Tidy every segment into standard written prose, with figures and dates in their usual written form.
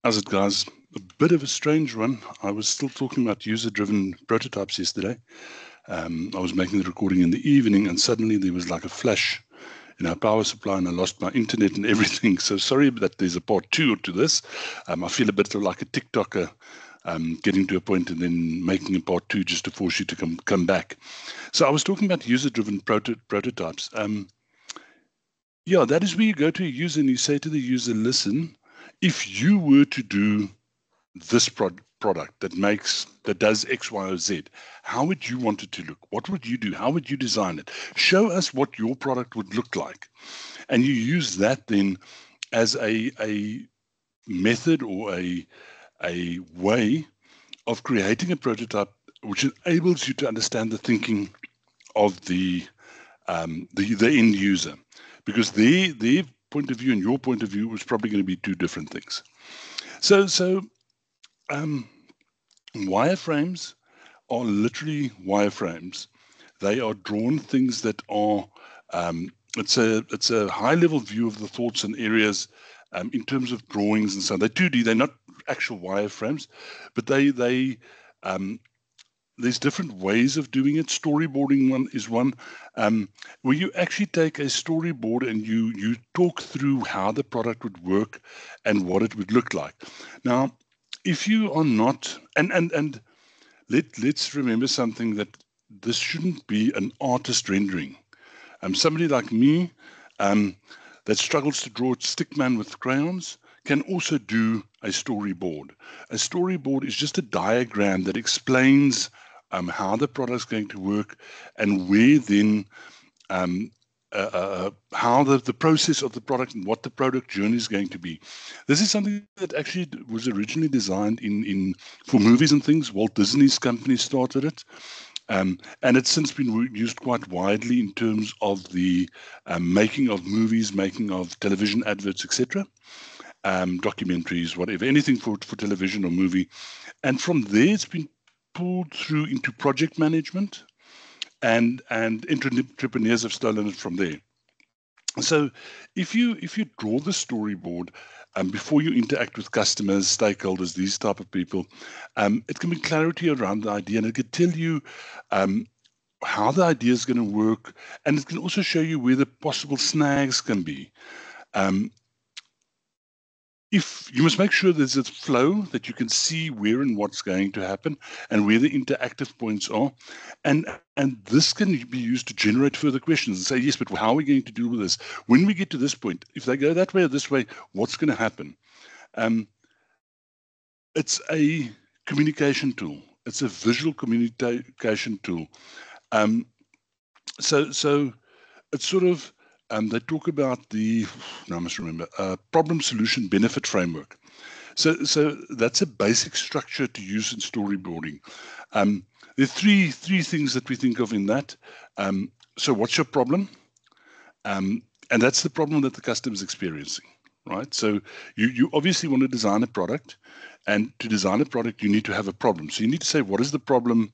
How's it, guys? A bit of a strange one. I was still talking about user-driven prototypes yesterday. I was making the recording in the evening, and suddenly there was like a flash in our power supply, and I lost my internet and everything. So sorry that there's a part two to this. I feel a bit like a TikToker, getting to a point and then making a part two just to force you to come back. So I was talking about user-driven prototypes. Yeah, that is where you go to a user and you say to the user, listen, if you were to do this product that does X, Y, or Z, how would you want it to look? What would you do? How would you design it? Show us what your product would look like. And you use that then as a method or a way of creating a prototype which enables you to understand the thinking of the end user, because their point of view and your point of view was probably going to be two different things. So wireframes are literally wireframes. They are drawn things that are it's a high level view of the thoughts and areas in terms of drawings and so on. They're 2D. They're not actual wireframes, but there's different ways of doing it. Storyboarding is one, where you actually take a storyboard and you talk through how the product would work and what it would look like. Now, if you are not, and let's remember something, that this shouldn't be an artist rendering. Somebody like me that struggles to draw stickman with crayons can also do a storyboard. A storyboard is just a diagram that explains how the product's going to work and where then how the process of the product and what the product journey is going to be. This is something that actually was originally designed for movies and things. Walt Disney's company started it. And it's since been used quite widely in terms of the making of movies, making of television adverts, etc., documentaries, whatever, anything for television or movie. And from there, it's been pulled through into project management, and entrepreneurs have stolen it from there. So if you draw the storyboard before you interact with customers, stakeholders, these type of people, it can be clarity around the idea, and it can tell you how the idea is going to work, and it can also show you where the possible snags can be. If you must make sure there's a flow that you can see where and what's going to happen and where the interactive points are, and this can be used to generate further questions and say, yes, but how are we going to deal with this when we get to this point? If they go that way or this way, what's going to happen? It's a communication tool. It's a visual communication tool. So it's sort of they talk about now I must remember, problem solution benefit framework. So that's a basic structure to use in storyboarding. There are three things that we think of in that. So what's your problem? And that's the problem that the customer is experiencing, right? So you obviously want to design a product, and to design a product, you need to have a problem. So you need to say, what is the problem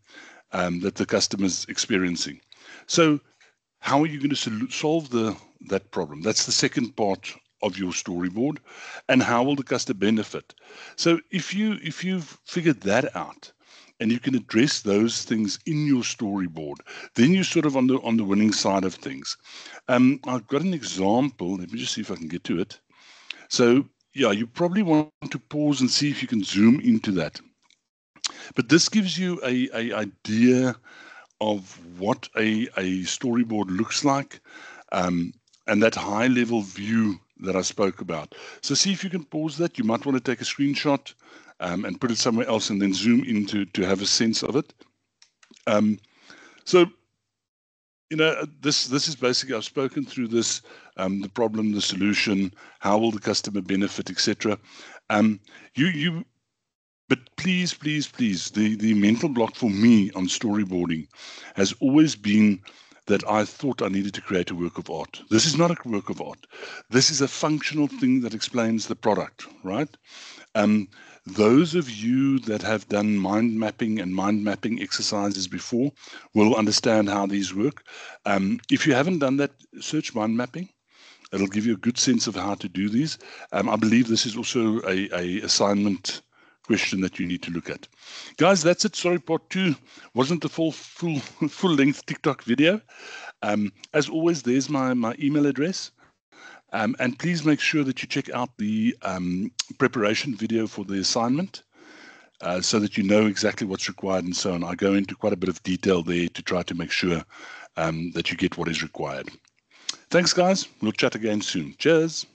that the customer is experiencing? So how are you going to solve that problem? That's the second part of your storyboard. And how will the customer benefit? So if you've figured that out and you can address those things in your storyboard, then you're sort of on the winning side of things. I've got an example. Let me just see if I can get to it. So yeah, you probably want to pause and see if you can zoom into that. But this gives you a idea of what a storyboard looks like, and that high level view that I spoke about. So see if you can pause that. You might want to take a screenshot and put it somewhere else and then zoom in to have a sense of it. So, this is basically, I've spoken through this, the problem, the solution, how will the customer benefit, etc. But please, the mental block for me on storyboarding has always been that I thought I needed to create a work of art. This is not a work of art. This is a functional thing that explains the product, right? Those of you that have done mind mapping and mind mapping exercises before will understand how these work. If you haven't done that, search mind mapping. It'll give you a good sense of how to do these. I believe this is also a assignment question that you need to look at. Guys, that's it. Sorry, part 2 wasn't the full-length TikTok video. As always, there's my email address. And please make sure that you check out the preparation video for the assignment so that you know exactly what's required and so on. I go into quite a bit of detail there to try to make sure that you get what is required. Thanks, guys. We'll chat again soon. Cheers.